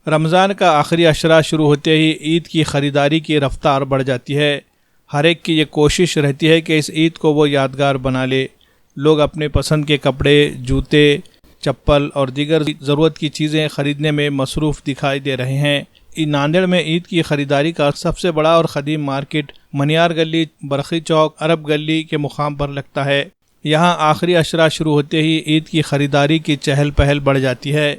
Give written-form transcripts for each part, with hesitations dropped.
रमज़ान का आखिरी अशरा शुरू होते ही ईद की ख़रीदारी की रफ्तार बढ़ जाती है। हर एक की ये कोशिश रहती है कि इस ईद को वो यादगार बना ले। लोग अपने पसंद के कपड़े, जूते, चप्पल और दीगर ज़रूरत की चीज़ें ख़रीदने में मसरूफ़ दिखाई दे रहे हैं। नांदेड़ में ईद की ख़रीदारी का सबसे बड़ा और ख़दीम मार्केट मनियार गली, बरखी चौक, अरब गली के मुकाम पर लगता है। यहाँ आखिरी अशरा शुरू होते ही ईद की ख़रीदारी की चहल पहल बढ़ जाती है।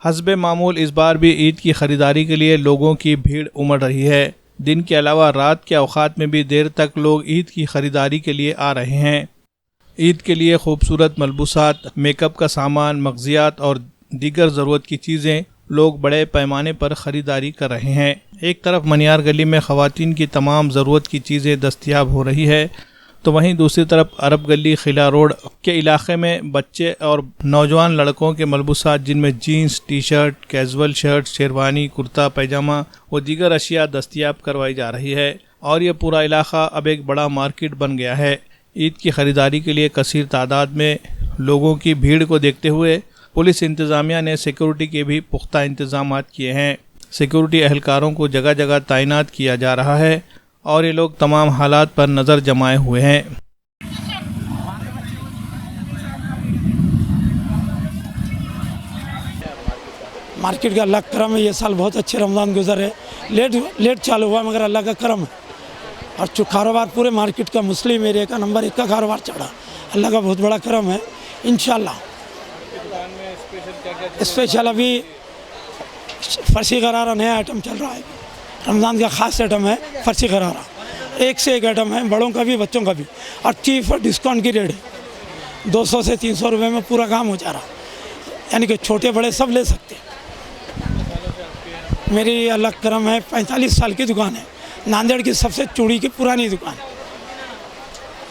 हस्बे मामूल इस बार भी ईद की ख़रीदारी के लिए लोगों की भीड़ उमड़ रही है। दिन के अलावा रात के औक़ात में भी देर तक लोग ईद की ख़रीदारी के लिए आ रहे हैं। ईद के लिए खूबसूरत मलबूसात, मेकअप का सामान, मग़ज़ियात और दीगर ज़रूरत की चीज़ें लोग बड़े पैमाने पर ख़रीदारी कर रहे हैं। एक तरफ मनियार गली में ख़वातीन की तमाम ज़रूरत की चीज़ें दस्तयाब हो रही है, तो वहीं दूसरी तरफ अरब गली, खिला रोड के इलाके में बच्चे और नौजवान लड़कों के मलबूसात, जिनमें jeans, T shirt, casual shirt, sherwani, kurta pyjama व दीगर अशिया दस्तयाब करवाई जा रही है और ये पूरा इलाका अब एक बड़ा मार्केट बन गया है। ईद की ख़रीदारी के लिए कसीर तादाद में लोगों की भीड़ को देखते हुए पुलिस इंतज़ामिया ने सिक्योरिटी के भी पुख्ता इंतजाम किए हैं। सिक्योरिटी एहलकारों को जगह जगह तैनात किया जा रहा है और ये लोग तमाम हालात पर नज़र जमाए हुए हैं। मार्केट का अल्लाह का करम है। ये साल बहुत अच्छे रमज़ान गुजरे। लेट चालू हुआ मगर अल्लाह का करम है और जो कारोबार पूरे मार्केट का मुस्लिम एरिया का नंबर 1 का कारोबार चढ़ा। अल्लाह का बहुत बड़ा करम है। इंशाल्लाह स्पेशल अभी फर्सी गरारा नया आइटम चल रहा है। रमज़ान का ख़ास आइटम है फर्सी गरारा। एक से एक आइटम है, बड़ों का भी बच्चों का भी, और चीफ और डिस्काउंट की रेट है। 200 से 300 रुपये में पूरा काम हो जा रहा, यानी कि छोटे बड़े सब ले सकते हैं। मेरी अल्लाह करम है 45 साल की दुकान है। नांदेड़ की सबसे चूड़ी की पुरानी दुकान,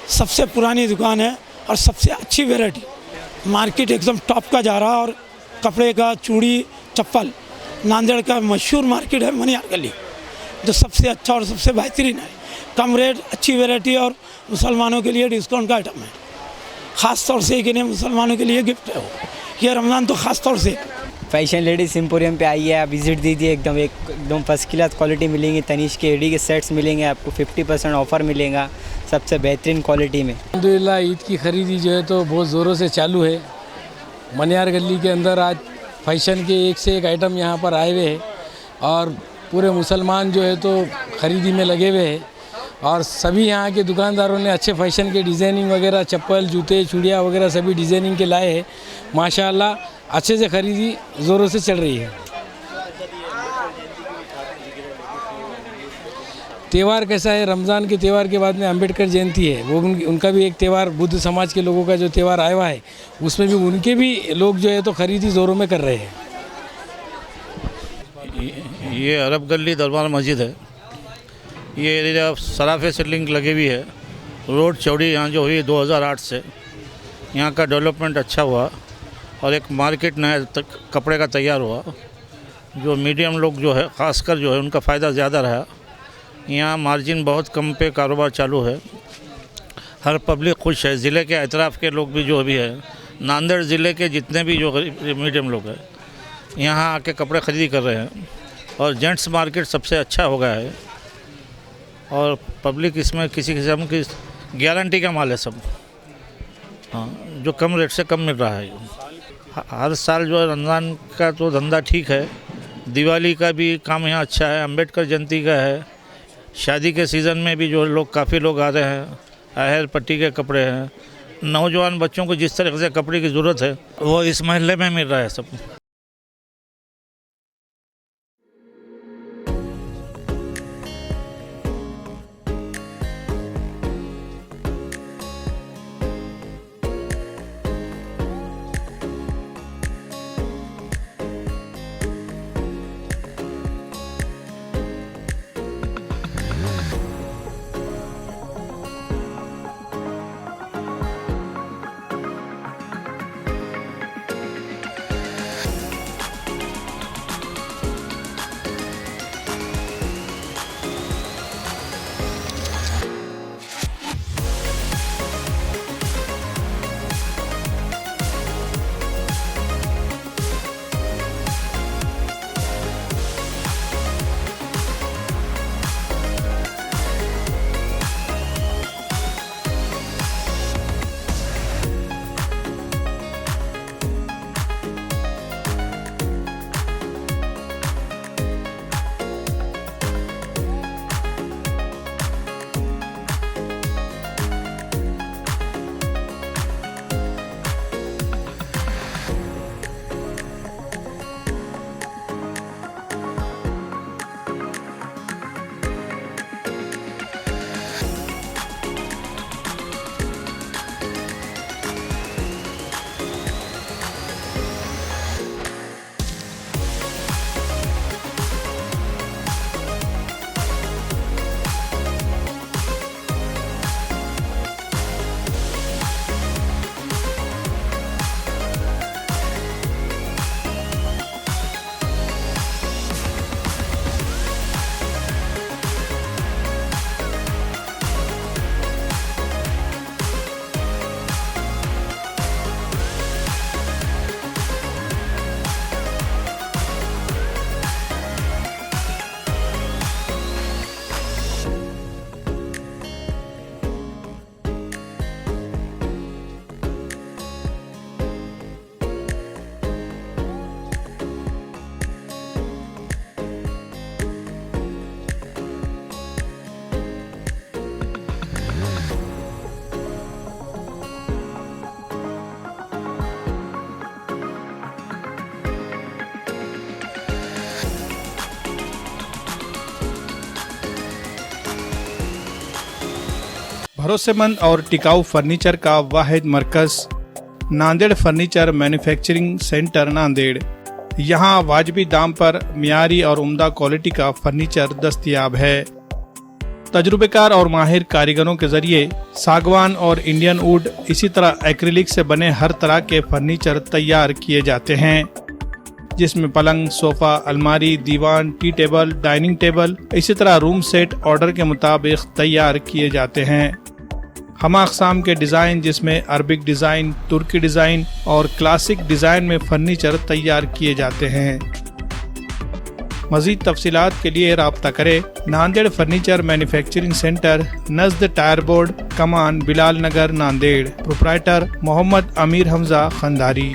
सबसे पुरानी दुकान है और सबसे अच्छी वैरायटी। मार्केट एकदम टॉप का जा रहा और कपड़े का, चूड़ी, चप्पल, नांदेड़ का मशहूर मार्केट है मनियार गली, जो सबसे अच्छा और सबसे बेहतरीन है। कम रेट, अच्छी वैरायटी और मुसलमानों के लिए डिस्काउंट का आइटम है। ख़ास तौर से कि मुसलमानों के लिए गिफ्ट है वो, ये रमज़ान तो ख़ास तौर से। फैशन लेडीज़ एम्पोरियम पे आइए, आप विज़िट दीजिए। एकदम फर्स्ट क्लास क्वालिटी मिलेंगी। तनिष्क के एडी के सेट्स मिलेंगे आपको, 50% ऑफ़र मिलेगा सबसे बेहतरीन क्वालिटी में। अल्हम्दुलिल्लाह ईद की ख़रीदी जो है तो बहुत ज़ोरों से चालू है। मनियार गली के अंदर आज फैशन के एक से एक आइटम यहाँ पर आए हुए हैं और पूरे मुसलमान जो है तो ख़रीदी में लगे हुए हैं और सभी यहाँ के दुकानदारों ने अच्छे फैशन के डिज़ाइनिंग वगैरह, चप्पल, जूते, चूड़ियाँ वगैरह सभी डिज़ाइनिंग के लाए हैं। माशाअल्लाह अच्छे से ख़रीदी ज़ोरों से चल रही है। त्यौहार कैसा है, रमज़ान के त्यौहार के बाद में अम्बेडकर जयंती है, वो उनका भी एक त्यौहार, बुद्ध समाज के लोगों का जो त्यौहार आया हुआ है, उसमें भी उनके भी लोग जो है तो ख़रीदी ज़ोरों में कर रहे हैं। ये अरब गली दरबार मस्जिद है। ये एरिया सराफे से लिंक लगी हुई है। रोड चौड़ी यहाँ जो हुई 2008 से, यहाँ का डेवलपमेंट अच्छा हुआ और एक मार्केट नया कपड़े का तैयार हुआ। जो मीडियम लोग जो है, ख़ासकर जो है, उनका फ़ायदा ज़्यादा रहा। यहाँ मार्जिन बहुत कम पे कारोबार चालू है। हर पब्लिक खुश है। ज़िले के अतराफ़ के लोग भी जो भी है, नांदेड़ ज़िले के जितने भी जो मीडियम लोग हैं, यहाँ आके कपड़े खरीदी कर रहे हैं और जेंट्स मार्केट सबसे अच्छा हो गया है और पब्लिक इसमें किसी किस्म की गारंटी का माल है सब। हाँ, जो कम रेट से कम मिल रहा है। हर साल जो है रमज़ान का तो धंधा ठीक है, दिवाली का भी काम यहाँ अच्छा है, अम्बेडकर जयंती का है, शादी के सीज़न में भी जो लोग काफ़ी लोग आ रहे हैं। आहर पट्टी के कपड़े हैं, नौजवान बच्चों को जिस तरह से कपड़े की ज़रूरत है वो इस महल्ले में मिल रहा है सब। भरोसेमंद और टिकाऊ फर्नीचर का वाहिद मरकज़ Nanded furniture manufacturing centre Nanded. यहाँ वाजबी दाम पर मियारी और उम्दा क्वालिटी का फर्नीचर दस्तयाब है। तजुर्बेकार और माहिर कारीगरों के जरिए सागवान और इंडियन वुड इसी तरह एक्रिलिक से बने हर तरह के फर्नीचर तैयार किए जाते हैं, जिसमें पलंग, सोफा, अलमारी, दीवान, टी टेबल, डाइनिंग टेबल, इसी तरह रूम सेट ऑर्डर के मुताबिक तैयार किए जाते हैं। हम अक़साम के डिज़ाइन जिसमें अरबिक डिज़ाइन, तुर्की डिज़ाइन और क्लासिक डिज़ाइन में फर्नीचर तैयार किए जाते हैं। मज़ीद तफसीलात के लिए राब्ता करें नांदेड़ फर्नीचर मैन्युफैक्चरिंग सेंटर, नज़द tyre board, Kaman, Bilal Nagar, Nanded. Proprietor Mohammad Amir Hamza Khandari.